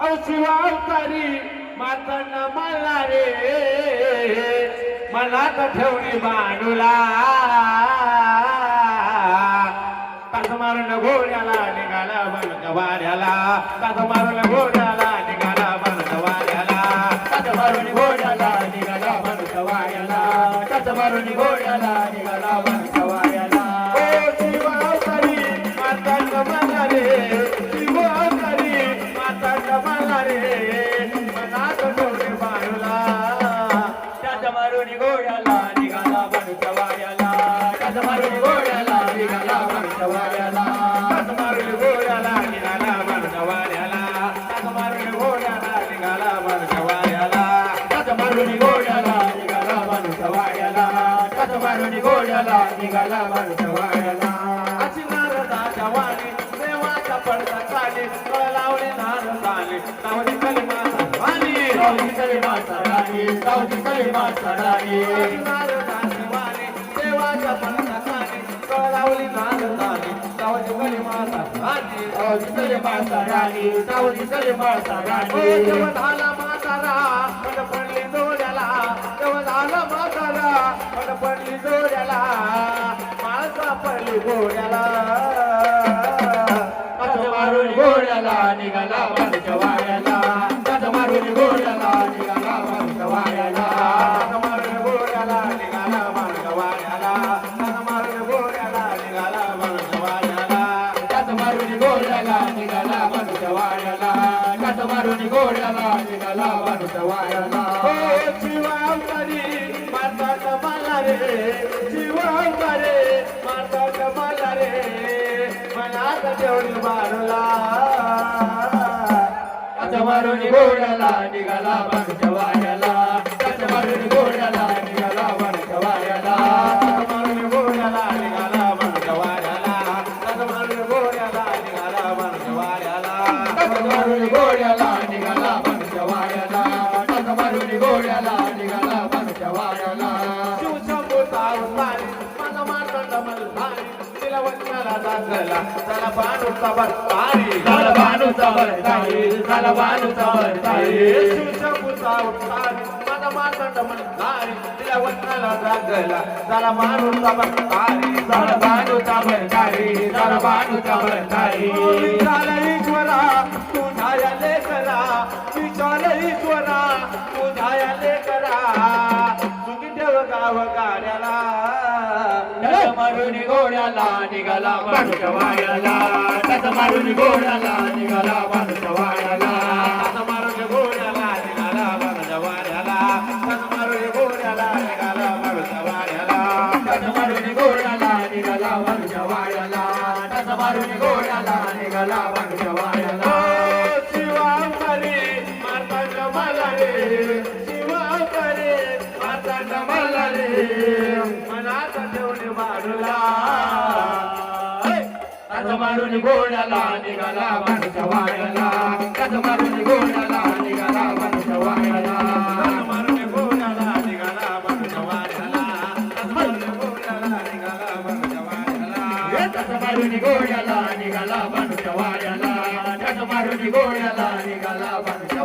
शिवावतारी मातांना मला रे मनात ठेवणी बांडूला कास मारून घोड्याला निघाला बनत वाऱ्याला कास मारून घोड्याला निघाला बनत वाऱ्याला कास मारून घोड्याला निघाला बनत वाऱ्याला कास मारून घोड्याला निघाला बनत वाऱ्याला शिवावतारी मातांना मला रे शिवावतारी मातांना मला रे मनात ठेवणी बांडूला कास मारून घोड्याला निघाला बनत वाऱ्याला कास मारून घोड्याला निघाला बनत वाऱ्याला कास मारून घोड्याला निघाला बनत वाऱ्याला कास मारून घोड्याला निघाला बनत वाऱ्याला कास मारून घोड्याला निघाला बनत वाऱ्याला कास मारून घोड्याला निघाला बनत वाऱ्याला अशी नारदाच्या वाणी देवाचा पडदा चाले लावले नारदाने लावली कलिमाचा वाणी लावली कलिमाचा राणी लावली कलिमाचा राणी नारदाची वाणी देवाचा पडदा चाले लावली नारदाने लावली कलिमाचा राणी लावली कलिमाचा राणी लावली कलिमाचा राणी देव झाला म्हातारा पण पडली जोड्याला देव झाला म्हातारा पण पडली जोड्याला माळसा पडली घोड्याला कास मारून घोड्याला निघाला बनच्या वाऱ्याला कास मारून घोड्याला निघाला बनच्या वाऱ्याला कास मारून घोड्याला निघाला बनच्या वाऱ्याला कास मारून घोड्याला निघाला बनच्या वाऱ्याला कास मारून घोड्याला निघाला बनच्या वाऱ्याला कास मारून घोड्याला निघाला बनच्या वाऱ्याला हो शिवावतारी माताचा मला रे शिवावतारी माताचा मला रे मनात ठेवणी बाळूला कास मारून घोड्याला निघाला बनच्या वाऱ्याला कास मारून घोड्याला निघाला बनच्या वाऱ्याला कास मारून घोड्याला निघाला बनच्या वाऱ्याला कास मारून घोड्याला निघाला बनच्या वाऱ्याला कास मारून घोड्याला निघाला बनच्या वाऱ्याला कास मारून घोड्याला निघाला बनच्या वाऱ्याला शिवशंभूचा अवतारी माझा मार्तंड मल्हारी तिला वचनाला दाखला चला बाणूचा बरतारी चला बाणूचा बरतारी चला बाणूचा बरतारी शिवशंभूचा अवतारी माझा मार्तंड मल्हारी तिला वचनाला दाखला चला बाणूचा बरतारी चला बाणूचा बरतारी चला बाणूचा बरतारी विशाल ईश्वरा तुझ्या या लेकरा विशाल ईश्वरा तुझ्या या लेकरा सुखी ठेव गाव गाड्याला कास मारून घोड्याला निघाला बनच्या वाऱ्याला कास मारून घोड्याला निघाला बनच्या वाऱ्याला कास मारून घोड्याला निघाला बनच्या वाऱ्याला कास मारून घोड्याला निघाला बनच्या वाऱ्याला कास मारून घोड्याला निघाला बनच्या वाऱ्याला कास मारून घोड्याला निघाला बनच्या वाऱ्याला शिवावतारी मातांना मला रे शिवावतारी मातांना मला रे मनात ठेवणे बाळूला कास मारून घोड्याला निघाला बनच्या वाऱ्याला कास मारून घोड्याला निघाला बनच्या वाऱ्याला कास मारून घोड्याला निघाला बनच्या वाऱ्याला कास मारून घोड्याला निघाला बनच्या वाऱ्याला कास मारून घोड्याला निघाला बनच्या वाऱ्याला कास मारून घोड्याला निघाला बनच्या